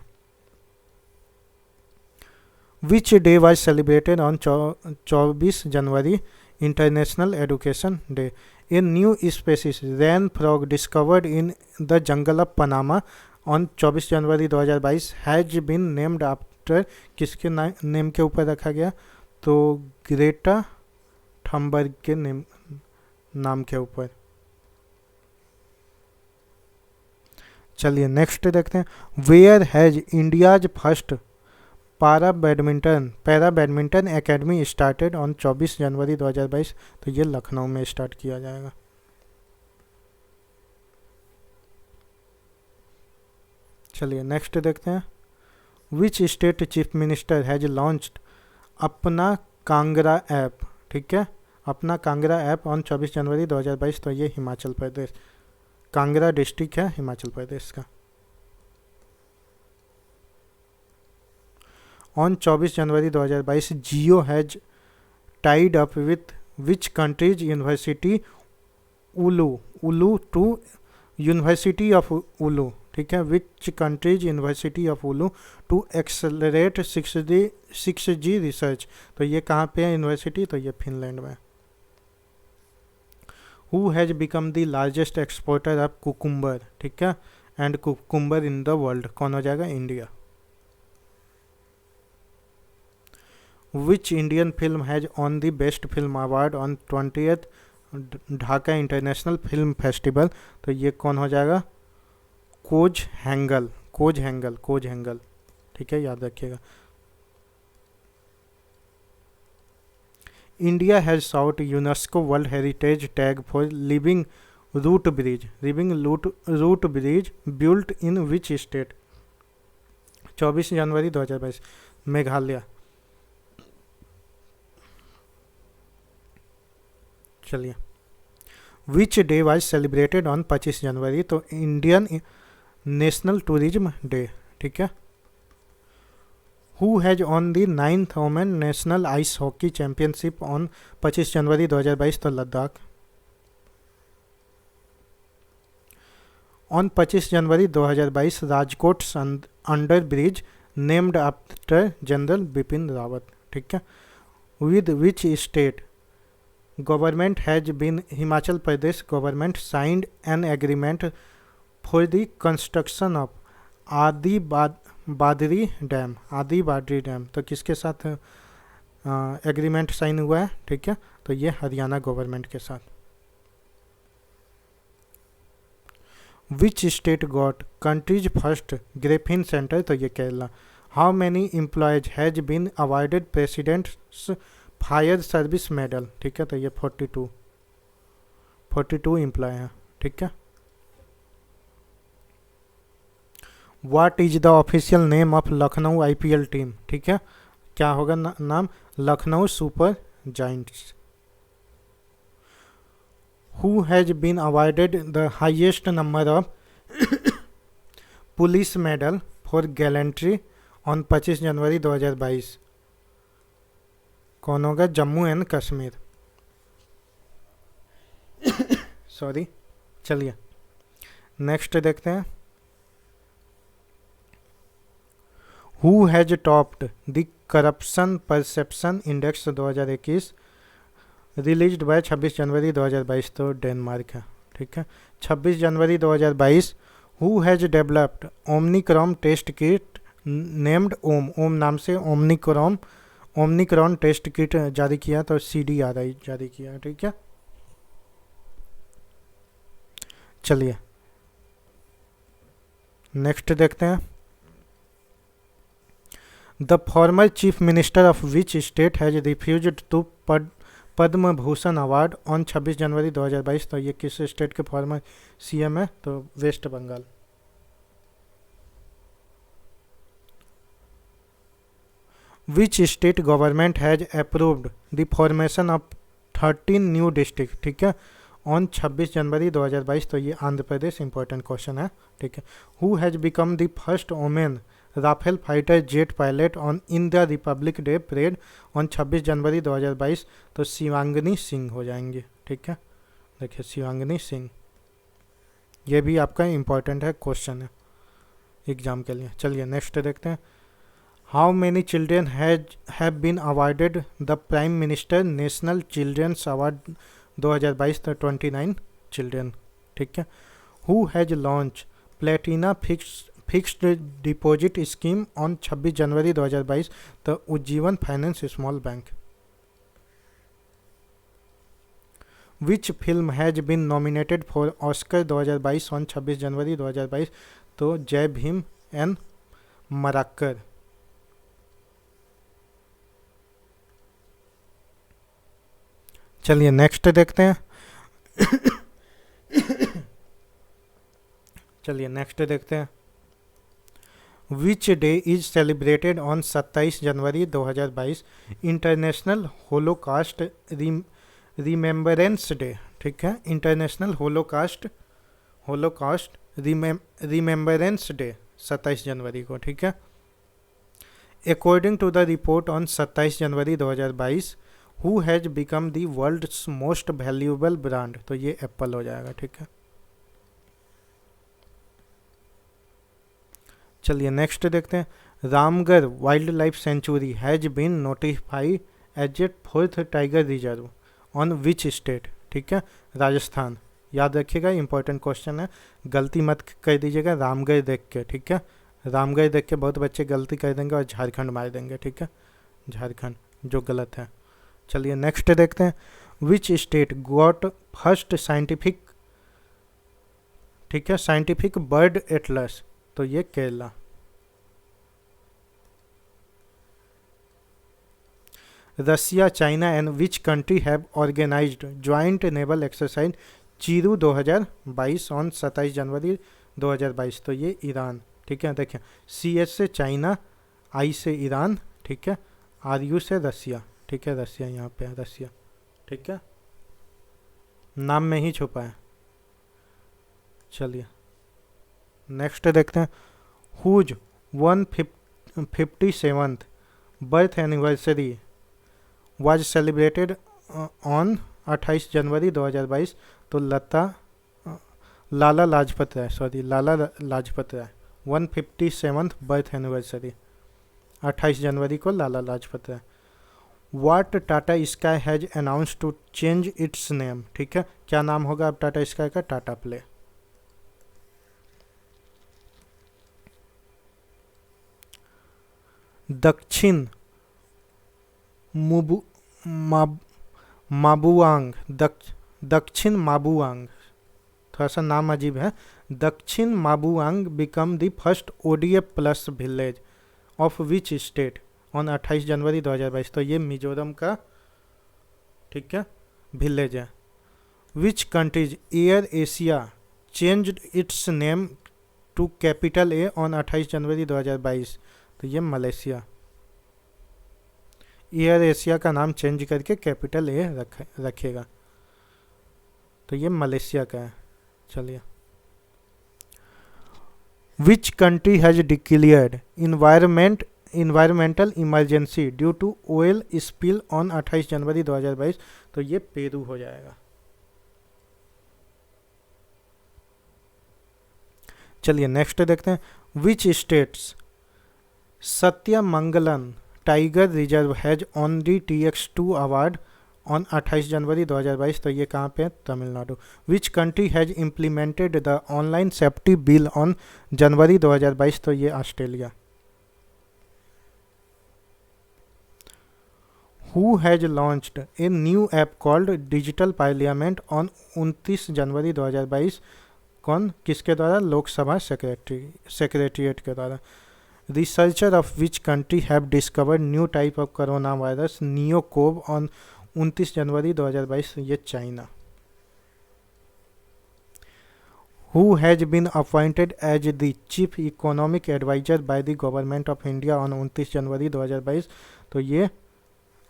Which day was celebrated on 24 January? International education day. A new species rain frog discovered in the jungle of Panama on 24 January 2022 has been named after, किसके name के ऊपर रखा गया? तो ग्रेटा थम्बर्ग के नाम के ऊपर। चलिए नेक्स्ट देखते हैं। Where has India's first para badminton academy started on 24 January 2022, तो ये लखनऊ में स्टार्ट किया जाएगा। चलिए नेक्स्ट देखते हैं। Which state chief minister has launched अपना कांगड़ा ऐप, ठीक है, अपना कांगड़ा ऐप ऑन 24 जनवरी 2022, तो ये हिमाचल प्रदेश, कांगड़ा डिस्ट्रिक्ट है हिमाचल प्रदेश का। On 24 January 2022 Jio has tied up with which country's university Oulu to university of Oulu, ठीक है, which country's university of Oulu to accelerate 6G research, तो ये कहाँ पे है यूनिवर्सिटी? तो ये फिनलैंड में। Who has become the largest exporter of cucumber, ठीक है, and cucumber in the world, कौन हो जाएगा? India. Which Indian film has won the best film award on 20th Dhaka international film festival, तो ये कौन हो जाएगा? कोज हैंगल, ठीक है, याद रखिएगा। India has sought UNESCO world heritage tag for living root bridge built in which state? 24 January 2022 Meghalaya. चलिए, which day was celebrated on 25 January? तो इंडियन नेशनल टूरिज्म डे, ठीक है। Who has won the 9th women national ice hockey championship on 25 January 2022, तो Ladakh. On 25 January 2022 Rajkot under bridge named after general Bipin Rawat, ठीक है। With which state government has been, Himachal Pradesh government signed an agreement for the construction of Adi Badri dam, आदि Badri dam, तो किसके साथ agreement sign हुआ है, ठीक है, तो ये हरियाणा गवर्नमेंट के साथ। Which state got country's first graphene centre, तो ये Kerala. How many employees has been awarded president's fire service medal, ठीक है, तो ये 42 एम्प्लॉय हैं, ठीक है। What is the official name of Lucknow IPL team, ठीक है, क्या होगा नाम, Lucknow super giants. Who has been awarded the highest number of police medal for gallantry on 25 January 2022, कौन होगा, जम्मू एंड कश्मीर। सॉरी, चलिए नेक्स्ट देखते हैं। Who has topped the corruption perception index 2021 released by 26 January 2022, तो डेनमार्क है, ठीक है। 26 January 2022 who has developed Omicron test kit named Om, Om नाम से ओमनिक्रॉन टेस्ट किट जारी किया, तो CDRI जारी किया, ठीक है। चलिए नेक्स्ट देखते हैं। The former chief minister of which state has refused to Padma Bhushan award on 26 January 2022, तो ये किस स्टेट के फॉर्मर CM है, तो West Bengal. Which state government has approved the formation of 13 new district, ठीक है, ऑन 26 जनवरी 2022, तो ये आंध्र प्रदेश, इंपॉर्टेंट क्वेश्चन है, ठीक है। Who has become the first women Rafale fighter jet pilot on in the republic day parade on 26 January 2022, तो शिवांगनी सिंह हो जाएंगे, ठीक है। देखिए शिवांगनी सिंह, ये भी आपका इंपॉर्टेंट है, क्वेश्चन है एग्जाम के लिए। चलिए नेक्स्ट देखते हैं। How many children have been awarded the prime minister national children's award 2022, तो 29 चिल्ड्रेन, ठीक है। Who has launch platina fixed deposit scheme on 26 January 2022, तो Ujjivan finance small bank. Which film has been nominated for Oscar 2022 on 26 January 2022, तो जय Bhim and Marakkar. चलिए next देखते हैं। चलिए नेक्स्ट देखते हैं। Which day is celebrated on 27 January 2022 international holocaust remembrance day, ठीक है, इंटरनेशनल होलोकास्ट रिमेम्बरेंस डे 27 जनवरी को, ठीक है। According to the report on 27 January 2022 who has become the world's most valuable brand, तो ये एप्पल हो जाएगा, ठीक है। चलिए नेक्स्ट देखते हैं। Ramgarh wildlife sanctuary has been notified as a 4th tiger reserve on which state, ठीक है, राजस्थान। याद रखिएगा, इंपॉर्टेंट क्वेश्चन है, गलती मत कर दीजिएगा रामगढ़ देख के, ठीक है। रामगढ़ देख के बहुत बच्चे गलती कर देंगे और झारखंड मार देंगे, ठीक है, झारखंड, जो गलत है। चलिए नेक्स्ट देखते हैं। Which state got first scientific, ठीक है, साइंटिफिक बर्ड एटलस, तो ये Kerala. Russia, China and which country have organized joint naval exercise चीरू 2022 ऑन 27 जनवरी 2022, तो ये ईरान, ठीक है। देखिए CS से चाइना, I से ईरान, ठीक है, RU से रसिया, ठीक है, रसिया यहाँ पे है, रसिया, ठीक है, नाम में ही छुपा है। चलिए नेक्स्ट देखते हैं। Whose 157th birth anniversary was celebrated on 28 January 2022। तो Lala Lajpat Rai, Lala Lajpat Rai 157th birth anniversary 28 जनवरी को Lala Lajpat Rai. What Tata Sky has announce to change its name, ठीक है, क्या नाम होगा अब टाटा स्काई का? Tata Play. दक्षिण माबुआंग, दक्षिण माबुआंग, थोड़ा सा नाम अजीब है। Dakshin Mabuang become the first ODF plus village of which state on 28 January 2022। तो ये मिजोरम का, ठीक है, विलेज है। Which country's Air Asia changed its name to capital A on 28 January 2022। तो ये मलेशिया, एयर एशिया का नाम चेंज करके कैपिटल ए रखेगा। तो ये मलेशिया का है। चलिए, which country has declared environmental emergency due to oil spill on 28 January 2022। तो ये पेरू हो जाएगा। चलिए नेक्स्ट देखते हैं। Which state's Sathyamangalam tiger reserve has won the TX2 award on 28 January 2022। तो ये कहाँ पे है? Tamil Nadu. Which country has implemented the online safety bill on January 2022। तो ये Australia. Who has launched a new app called digital parliament on 29 January 2022। कौन, किसके द्वारा? लोकसभा सेक्रेटरीट के द्वारा। Researcher of which country have discovered new type of corona virus NeoCoV on 29 January 2022। ये China. Who has been appointed as the chief economic adviser by the government of India on 29 January 2022। तो ये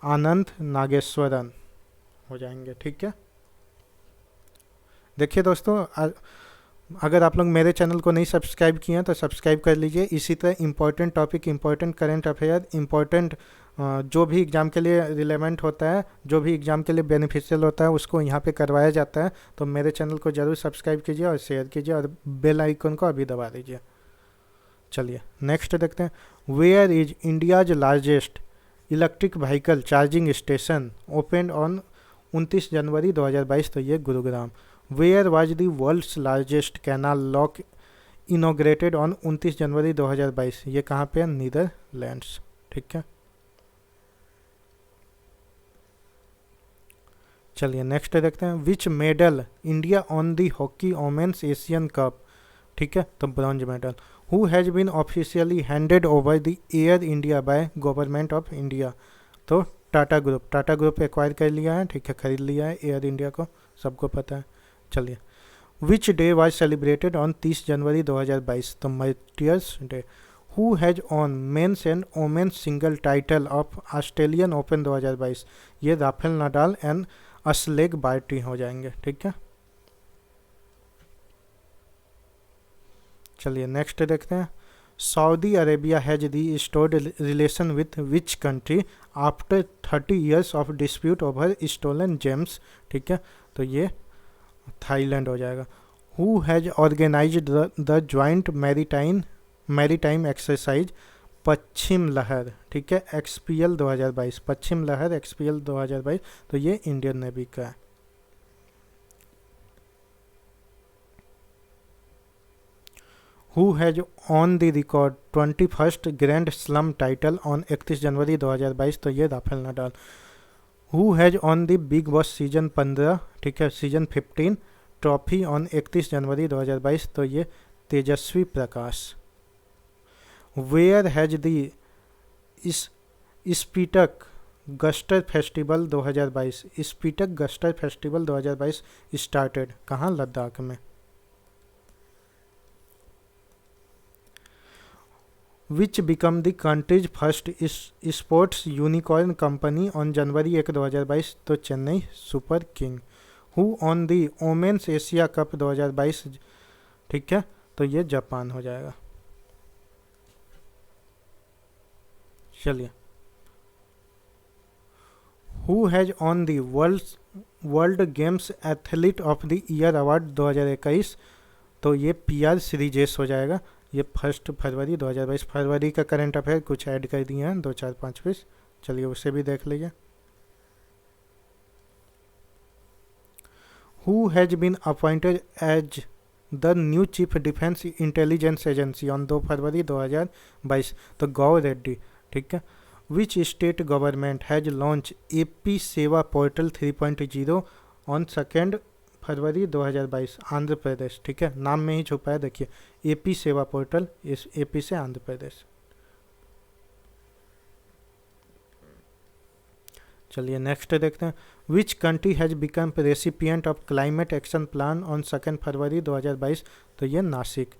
आनंद नागेश्वरन हो जाएंगे, ठीक है। देखिए दोस्तों, अगर आप लोग मेरे चैनल को नहीं सब्सक्राइब किए हैं तो सब्सक्राइब कर लीजिए। इसी तरह important topic, important current affair, important जो भी एग्ज़ाम के लिए रिलेवेंट होता है, जो भी एग्ज़ाम के लिए बेनिफिशियल होता है, उसको यहाँ पे करवाया जाता है। तो मेरे चैनल को ज़रूर सब्सक्राइब कीजिए और शेयर कीजिए और बेल आइकन को अभी दबा दीजिए। चलिए नेक्स्ट देखते हैं। Where is India's largest electric vehicle charging station open on 29 January 2022। तो ये Gurugram. Where was the world's largest canal lock inaugurated on 29 January 2022। ये कहाँ पे है? नीदरलैंड्स, ठीक है। चलिए नेक्स्ट देखते हैं। Which medal India won the hockey women's Asian cup, ठीक है, तो bronze medal. Who has been officially handed over the Air India by government of India. तो टाटा ग्रुप एक्वायर कर लिया है, ठीक है, खरीद लिया है एयर इंडिया को, सबको पता है। चलिए, which day was celebrated on 30 January 2022। तो martyrs day. Who has won men's and women's single title of Australian open 2022। ये Rafael Nadal and Ashleigh Barty हो जाएंगे, ठीक है। चलिए नेक्स्ट देखते हैं। Saudi Arabia has restored relation with which country after 30 years of dispute over stolen gems, ठीक है, तो ये थाईलैंड हो जाएगा। Who has organised the joint maritime exercise पश्चिम लहर, ठीक है, XPL 2022, पश्चिम लहर XPL 2022। तो ये इंडियन नेवी का है। Who has won the record 21st grand slum title on 31 जनवरी 2022। तो ये Rafael Nadal. Who has won the big boss season 15, ठीक है, सीजन 15 ट्रॉफी ऑन 31 जनवरी 2022। तो ये Tejasswi Prakash. Where has the Spituk Gustor festival 2022, Spituk Gustor festival 2022 started, कहाँ? लद्दाख में। Which become the country's first sports unicorn company on January 1, 2022। तो Chennai super king. Who won the women's Asia cup 2022, ठीक है, तो ये जापान हो जाएगा। चलिए who has won the world games athlete of the year award 2021, तो ये PR श्रीजेश हो जाएगा। ये 1 फरवरी 2022 फरवरी का करंट अफेयर कुछ ऐड कर दिए हैं 2 4 5 20। चलिए उसे भी देख लीजिए। Who has been appointed as the new chief defence intelligence agency on 2 February 2022, तो गौ रेड्डी, ठीक है। Which state government has launch AP Seva portal 3.0 on 2 February 2022, Andhra Pradesh, ठीक है। नाम में ही छुपा है, देखिए AP सेवा पोर्टल, इस AP से आंध्र प्रदेश। चलिए नेक्स्ट देखते हैं। Which country has become recipient of climate action plan on 2 February 2022, तो ये Nashik.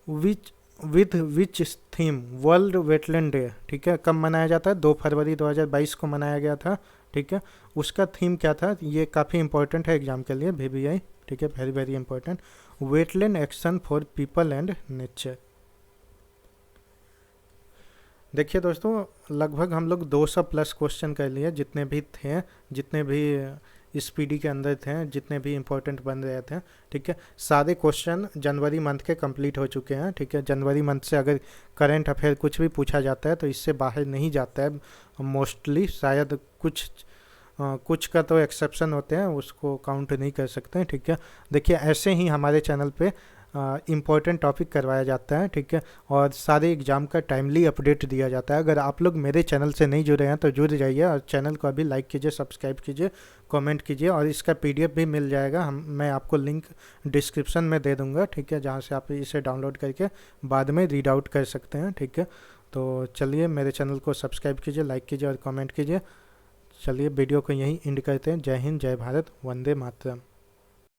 With which theme world wetland day, ठीक है, कब मनाया जाता है? 2 फरवरी 2022 को मनाया गया था, ठीक है। उसका थीम क्या था? ये काफ़ी इंपॉर्टेंट है एग्जाम के लिए, VBI, ठीक है, very very important. Wetland action for people and nature. देखिए दोस्तों, लगभग हम लोग 200 प्लस क्वेश्चन कर लिए, जितने भी थे, जितने भी इस PD के अंदर थे, जितने भी इंपॉर्टेंट बन रहे थे, ठीक है। सारे क्वेश्चन जनवरी मंथ के कंप्लीट हो चुके हैं, ठीक है। जनवरी मंथ से अगर करंट अफेयर कुछ भी पूछा जाता है तो इससे बाहर नहीं जाता है मोस्टली, शायद कुछ का तो एक्सेप्शन होते हैं, उसको काउंट नहीं कर सकते हैं, ठीक है। देखिए ऐसे ही हमारे चैनल पे इम्पॉर्टेंट टॉपिक करवाया जाता है, ठीक है, और सारे एग्जाम का टाइमली अपडेट दिया जाता है। अगर आप लोग मेरे चैनल से नहीं जुड़े हैं तो जुड़ जाइए और चैनल को अभी लाइक कीजिए, सब्सक्राइब कीजिए, कमेंट कीजिए, और इसका PDF भी मिल जाएगा। मैं आपको लिंक डिस्क्रिप्शन में दे दूंगा, ठीक है, जहाँ से आप इसे डाउनलोड करके बाद में रीड आउट कर सकते हैं, ठीक है। तो चलिए मेरे चैनल को सब्सक्राइब कीजिए, लाइक कीजिए और कमेंट कीजिए। चलिए वीडियो को यहीं एंड करते हैं। जय हिंद, जय भारत, वंदे मातरम।